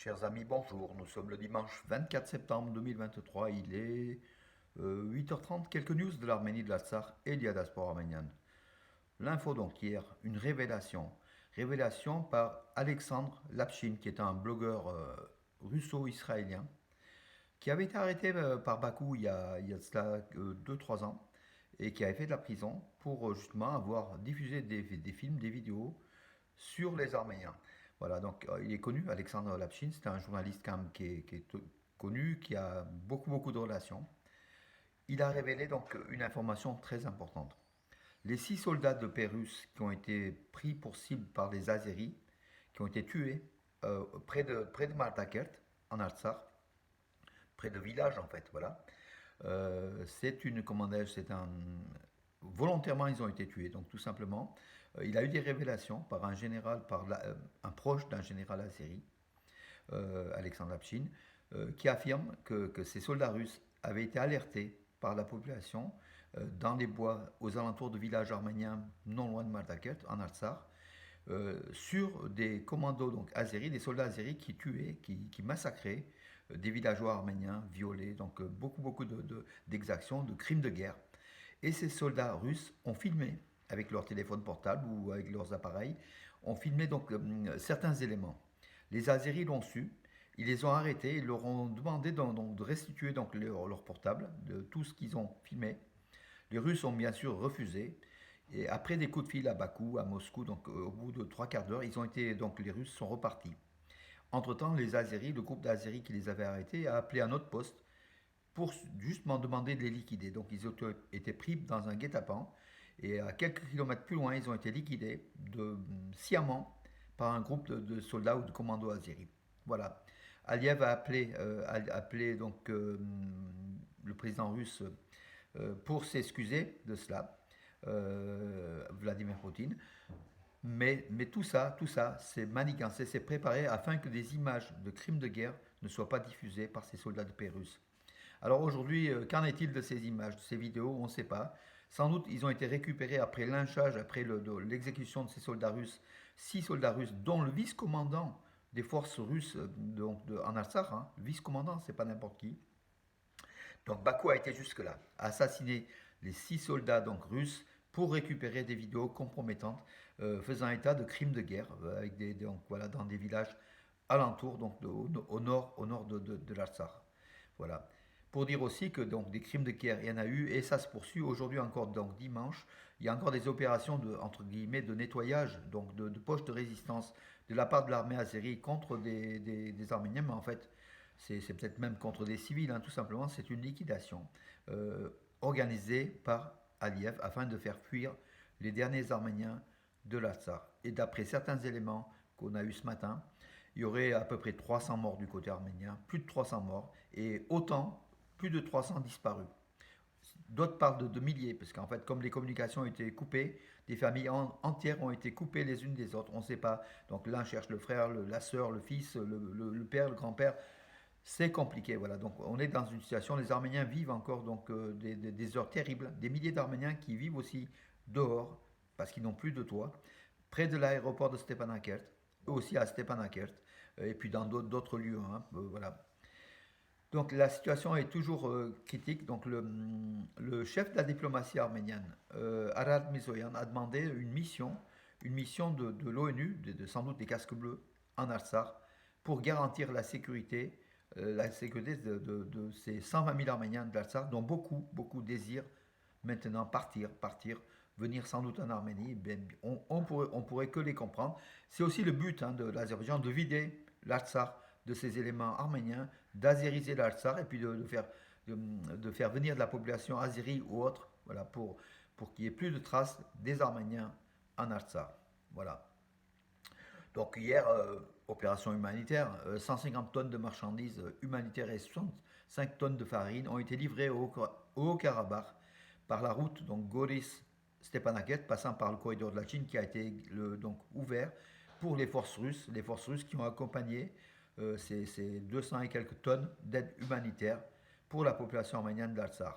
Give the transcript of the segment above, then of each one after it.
Chers amis, bonjour. Nous sommes le dimanche 24 septembre 2023. Il est 8h30. Quelques news de l'Arménie, de l'Artsakh et de la diaspora arménienne. L'info donc hier, une révélation. Révélation par Alexandre Lapchine, qui est un blogueur russo-israélien, qui avait été arrêté par Bakou il y a cela 2-3 ans et qui avait fait de la prison pour justement avoir diffusé des films, des vidéos sur les Arméniens. Voilà, donc il est connu, Alexandre Lapchine, c'est un journaliste quand même qui est connu, qui a beaucoup de relations. Il a révélé donc une information très importante. Les 6 soldats de paix russes qui ont été pris pour cible par les Azéris, qui ont été tués près de Maltakert, en Artsakh, près de villages en fait, voilà. C'est une, comment dire, c'est un, volontairement ils ont été tués, donc tout simplement, il a eu des révélations par un général, un proche d'un général azéri, Alexandre Lapchine, qui affirme que ces soldats russes avaient été alertés par la population dans les bois aux alentours de villages arméniens non loin de Maltakert, en Artsakh, sur des commandos donc azéris, des soldats azéris qui tuaient, qui massacraient des villageois arméniens, violés, donc beaucoup d'exactions, de crimes de guerre. Et ces soldats russes ont filmé avec leur téléphone portable ou avec leurs appareils, ont filmé donc certains éléments. Les Azéris l'ont su, ils les ont arrêtés, ils leur ont demandé donc de restituer donc leur portable, de tout ce qu'ils ont filmé. Les Russes ont bien sûr refusé. Et après des coups de fil à Bakou, à Moscou, donc au bout de 3 quarts d'heure, donc les Russes sont repartis. Entre-temps, les Azéris, le groupe d'Azéris qui les avait arrêtés, a appelé un autre poste pour justement demander de les liquider. Donc ils ont été pris dans un guet-apens et à quelques kilomètres plus loin, ils ont été liquidés sciemment par un groupe de soldats ou de commandos azéris. Voilà. Aliyev a appelé donc le président russe pour s'excuser de cela, Vladimir Poutine. Mais tout ça, c'est manigancé, c'est préparé afin que des images de crimes de guerre ne soient pas diffusées par ces soldats de paix russes. Alors aujourd'hui, qu'en est-il de ces images, de ces vidéos? On ne sait pas. Sans doute, ils ont été récupérés après lynchage, après l'exécution de ces soldats russes, 6 soldats russes, dont le vice-commandant des forces russes en Artsakh, hein, le vice-commandant, c'est pas n'importe qui. Donc Bakou a été jusque-là, a assassiné les 6 soldats donc russes pour récupérer des vidéos compromettantes faisant état de crimes de guerre avec donc, voilà, dans des villages alentours, donc au nord de l'Artsakh. Voilà. Pour dire aussi que donc des crimes de guerre, il y en a eu et ça se poursuit aujourd'hui encore, donc dimanche. Il y a encore des opérations de, entre guillemets, de nettoyage, donc de poches de résistance de la part de l'armée azérie contre des Arméniens, mais en fait, c'est peut-être même contre des civils, hein, tout simplement. C'est une liquidation organisée par Aliyev afin de faire fuir les derniers Arméniens de l'Artsakh. Et d'après certains éléments qu'on a eu ce matin, il y aurait à peu près 300 morts du côté arménien, plus de 300 morts, et autant, plus de 300 disparus. D'autres parlent de milliers, parce qu'en fait, comme les communications ont été coupées, des familles entières ont été coupées les unes des autres. On ne sait pas. Donc l'un cherche le frère, la sœur, le fils, le père, le grand-père. C'est compliqué, voilà. Donc on est dans une situation, les Arméniens vivent encore donc des heures terribles, des milliers d'Arméniens qui vivent aussi dehors parce qu'ils n'ont plus de toit, près de l'aéroport de Stepanakert, eux aussi à Stepanakert, et puis dans d'autres lieux, hein, voilà. Donc la situation est toujours critique. Donc le chef de la diplomatie arménienne, Arad Mizoyan, a demandé une mission de l'ONU, sans doute des casques bleus, en Artsakh, pour garantir la sécurité de ces 120 000 Arméniens de l'Artsakh, dont beaucoup désirent maintenant partir, venir sans doute en Arménie. Ben, on pourrait que les comprendre. C'est aussi le but hein, de l'Azerbaïdjan de vider l'Artsakh de ces éléments arméniens, d'azériser l'Artsakh et puis de faire venir de la population azérie ou autre, voilà, pour qu'il n'y ait plus de traces des Arméniens en Artsakh. Voilà. Donc hier, opération humanitaire, 150 tonnes de marchandises humanitaires et 65 tonnes de farine ont été livrées au Haut-Karabakh par la route donc Goris-Stepanakert, passant par le corridor de la Chine qui a été donc ouvert pour les forces russes qui ont accompagné ces 200 et quelques tonnes d'aide humanitaire pour la population arménienne d'Artsakh.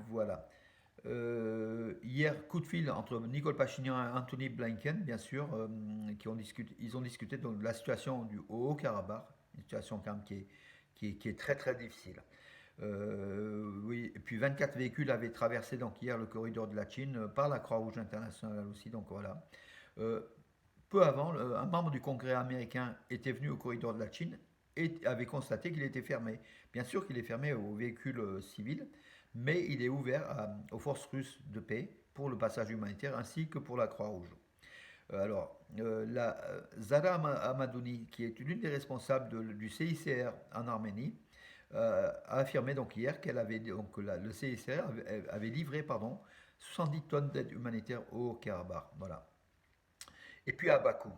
Voilà. Hier, coup de fil entre Nicole Pachinian et Anthony Blinken, bien sûr, ils ont discuté donc, de la situation du Haut-Karabakh, une situation quand même qui est très très difficile. Oui, et puis 24 véhicules avaient traversé donc hier le corridor de la Chine par la Croix-Rouge internationale aussi, donc voilà. Euh, Peu avant, un membre du Congrès américain était venu au corridor de la Chine et avait constaté qu'il était fermé. Bien sûr qu'il est fermé aux véhicules civils, mais il est ouvert aux forces russes de paix pour le passage humanitaire ainsi que pour la Croix-Rouge. Zara Hamadouni, qui est l'une des responsables du CICR en Arménie, a affirmé donc hier qu'elle avait donc le CICR avait livré 70 tonnes d'aide humanitaire au Karabakh. Voilà. Et puis à Bakou,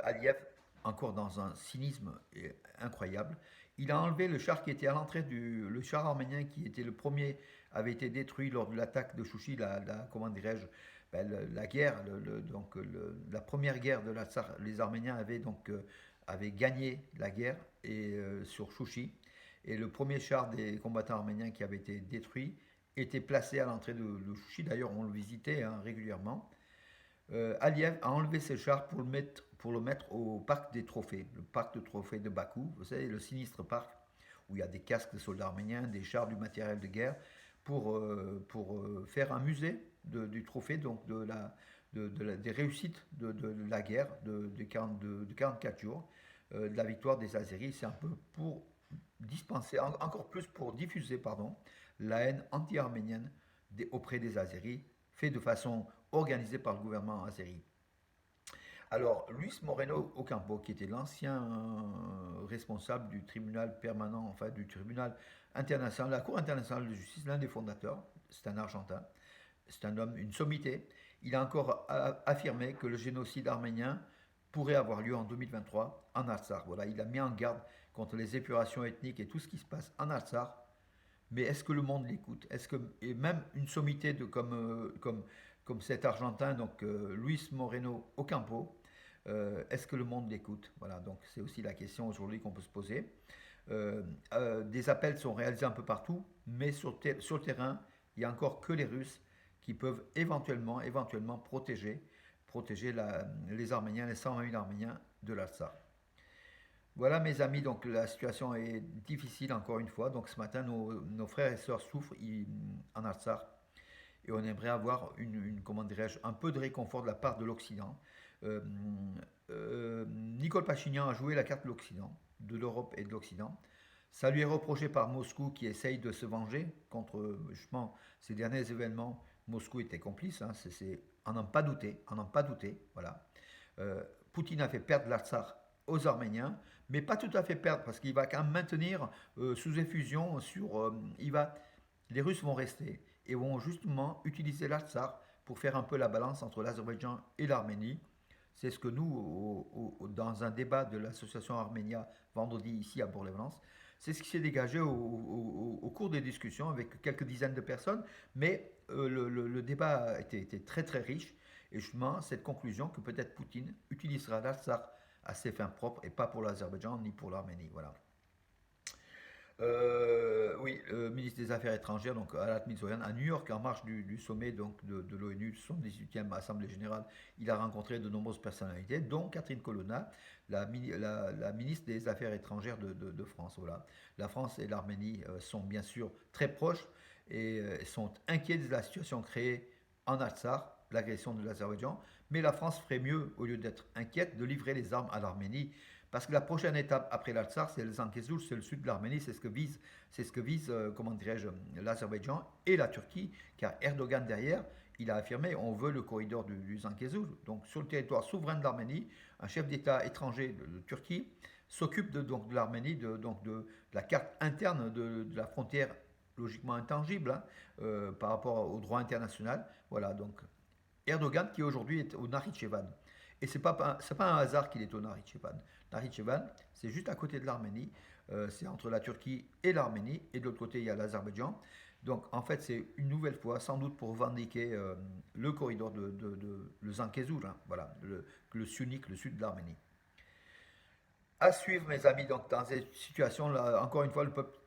Aliyev, encore dans un cynisme incroyable, il a enlevé le char qui était à l'entrée le char arménien qui était le premier, avait été détruit lors de l'attaque de Chouchi, comment dirais-je, la guerre, la première guerre de la Tsar. Les Arméniens avaient gagné la guerre sur Chouchi. Et le premier char des combattants arméniens qui avait été détruit était placé à l'entrée de Chouchi. D'ailleurs, on le visitait régulièrement. Aliyev a enlevé ses chars pour le mettre au parc des trophées, le parc de trophées de Bakou, vous savez, le sinistre parc où il y a des casques de soldats arméniens, des chars, du matériel de guerre, pour faire un musée du trophée, donc des réussites de la guerre de 44 jours, de la victoire des Azéris. C'est un peu pour dispenser, encore plus pour diffuser, la haine anti-arménienne auprès des Azéris, fait de façon organisée par le gouvernement azéri. Alors, Luis Moreno Ocampo, qui était l'ancien responsable du tribunal permanent, enfin du tribunal international, la Cour internationale de justice, l'un des fondateurs, c'est un Argentin, c'est un homme, une sommité. Il a encore affirmé que le génocide arménien pourrait avoir lieu en 2023 en Artsakh. Voilà, il a mis en garde contre les épurations ethniques et tout ce qui se passe en Artsakh. Mais est-ce que le monde l'écoute? Et même une sommité comme cet Argentin, donc Luis Moreno Ocampo, est-ce que le monde l'écoute? Voilà, donc c'est aussi la question aujourd'hui qu'on peut se poser. Des appels sont réalisés un peu partout, mais sur le terrain, il n'y a encore que les Russes qui peuvent éventuellement protéger les Arméniens, les 120 000 Arméniens de l'Artsakh. Voilà mes amis, donc la situation est difficile encore une fois. Donc ce matin, nos frères et sœurs souffrent en Artsakh et on aimerait avoir comment dirais-je, un peu de réconfort de la part de l'Occident. Euh, Nicole Pachinian a joué la carte de l'Occident, de l'Europe et de l'Occident. Ça lui est reproché par Moscou qui essaye de se venger contre justement ces derniers événements. Moscou était complice, hein, on n'en pas douté, voilà. Poutine a fait perdre l'Artsakh aux Arméniens, mais pas tout à fait perdre parce qu'il va quand même maintenir sous effusion les Russes vont rester et vont justement utiliser l'Artsakh pour faire un peu la balance entre l'Azerbaïdjan et l'Arménie. C'est ce que nous, dans un débat de l'association Arménia vendredi ici à Bourg-les-Valence, c'est ce qui s'est dégagé au cours des discussions avec quelques dizaines de personnes, mais le débat a été très très riche et justement cette conclusion que peut-être Poutine utilisera l'Artsakh à ses fins propres et pas pour l'Azerbaïdjan ni pour l'Arménie. Voilà. Oui, le ministre des Affaires étrangères, donc Alat Mizorian, à New York, en marge du sommet donc, de l'ONU, son 18e Assemblée générale, il a rencontré de nombreuses personnalités, dont Catherine Colonna, la ministre des Affaires étrangères de France. Voilà. La France et l'Arménie sont bien sûr très proches et sont inquiets de la situation créée en Artsakh, l'agression de l'Azerbaïdjan, mais la France ferait mieux, au lieu d'être inquiète, de livrer les armes à l'Arménie parce que la prochaine étape après l'Artsakh, c'est le Zankezur, c'est le sud de l'Arménie, c'est ce que vise comment dirais-je, l'Azerbaïdjan et la Turquie, car Erdogan derrière, il a affirmé on veut le corridor du Zankezur. Donc sur le territoire souverain de l'Arménie, un chef d'État étranger de Turquie s'occupe de l'Arménie, de la carte interne de la frontière logiquement intangible hein, par rapport au droit international. Voilà, donc Erdogan qui aujourd'hui est au Nakhitchevan. Et c'est pas un hasard qu'il est au Nakhitchevan. Nakhitchevan, c'est juste à côté de l'Arménie. C'est entre la Turquie et l'Arménie. Et de l'autre côté, il y a l'Azerbaïdjan. Donc en fait, c'est une nouvelle fois, sans doute pour revendiquer le corridor le Zankezur, hein, voilà, le sunnique, le sud de l'Arménie. À suivre, mes amis, donc dans cette situation-là, encore une fois, le peuple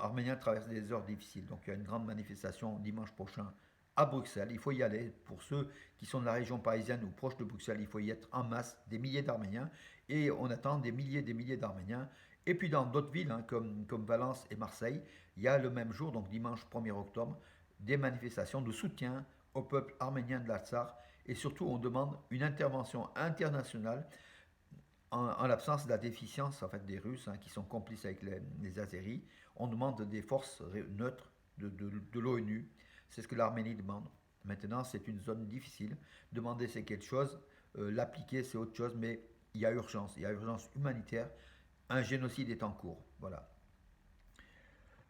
arménien traverse des heures difficiles. Donc il y a une grande manifestation dimanche prochain à Bruxelles. Il faut y aller. Pour ceux qui sont de la région parisienne ou proches de Bruxelles, il faut y être en masse, des milliers d'Arméniens. Et on attend des milliers d'Arméniens. Et puis dans d'autres villes, hein, comme Valence et Marseille, il y a le même jour, donc dimanche 1er octobre, des manifestations de soutien au peuple arménien de l'Artsakh. Et surtout, on demande une intervention internationale en l'absence de la déficience en fait, des Russes hein, qui sont complices avec les Azéris. On demande des forces neutres de l'ONU. C'est ce que l'Arménie demande. Maintenant, c'est une zone difficile. Demander, c'est quelque chose. L'appliquer, c'est autre chose. Mais il y a urgence. Il y a urgence humanitaire. Un génocide est en cours. Voilà.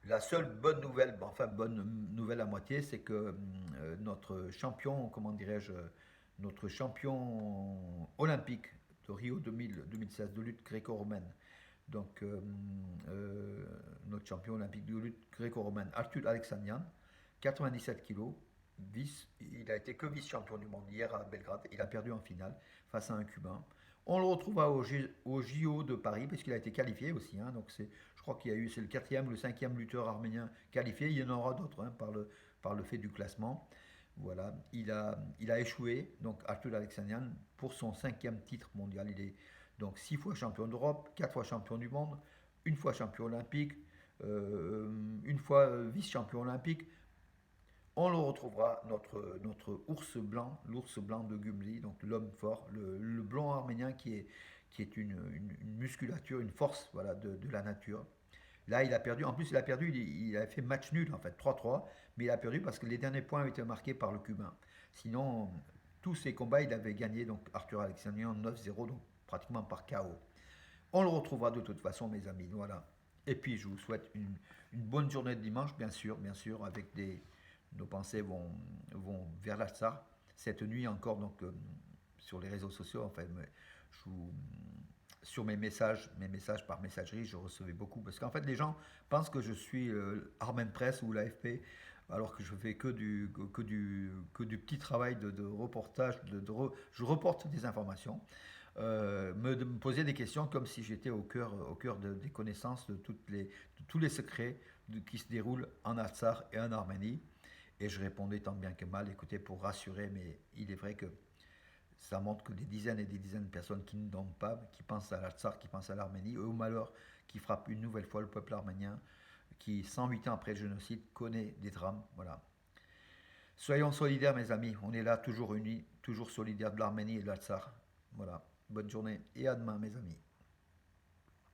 La seule bonne nouvelle, enfin bonne nouvelle à moitié, c'est que notre champion, comment dirais-je, notre champion olympique de Rio 2016 de lutte gréco-romaine, donc notre champion olympique de lutte gréco-romaine, Arthur Alexanian, 97 kilos, il a été que vice-champion du monde hier à Belgrade, il a perdu en finale face à un Cubain. On le retrouvera au JO de Paris, puisqu'il a été qualifié aussi. Hein, donc je crois qu'il y a eu, c'est le quatrième ou le cinquième lutteur arménien qualifié. Il y en aura d'autres hein, par le fait du classement. Voilà, il a échoué, donc Arthur Alexanian, pour son cinquième titre mondial. Il est donc 6 fois champion d'Europe, 4 fois champion du monde, une fois champion olympique, une fois vice-champion olympique. On le retrouvera, notre l'ours blanc de Gumli, donc l'homme fort, le blanc arménien qui est une musculature, une force voilà, de la nature. Là, il a perdu. En plus, il a perdu. Il a fait match nul, en fait, 3-3. Mais il a perdu parce que les derniers points ont été marqués par le Cubain. Sinon, tous ses combats, il avait gagné. Donc, Arthur Alexandrian 9-0, donc pratiquement par KO. On le retrouvera de toute façon, mes amis. Voilà. Et puis, je vous souhaite une bonne journée de dimanche, bien sûr, avec nos pensées vont vers l'Alsace. Cette nuit encore, donc, sur les réseaux sociaux, enfin, je vous, sur mes messages par messagerie, je recevais beaucoup. Parce qu'en fait, les gens pensent que je suis Armen Press ou l'AFP, alors que je fais que du petit travail de reportage. Je reporte des informations. Me poser des questions comme si j'étais au cœur des connaissances de tous les secrets qui se déroulent en Artsakh et en Arménie. Et je répondais tant bien que mal, écoutez, pour rassurer, mais il est vrai que ça montre que des dizaines et des dizaines de personnes qui ne dorment pas, qui pensent à l'Artsakh, qui pensent à l'Arménie, au malheur qui frappe une nouvelle fois le peuple arménien, qui 108 ans après le génocide connaît des drames. Voilà. Soyons solidaires, mes amis. On est là, toujours unis, toujours solidaires de l'Arménie et de l'Artsakh. Voilà. Bonne journée et à demain, mes amis.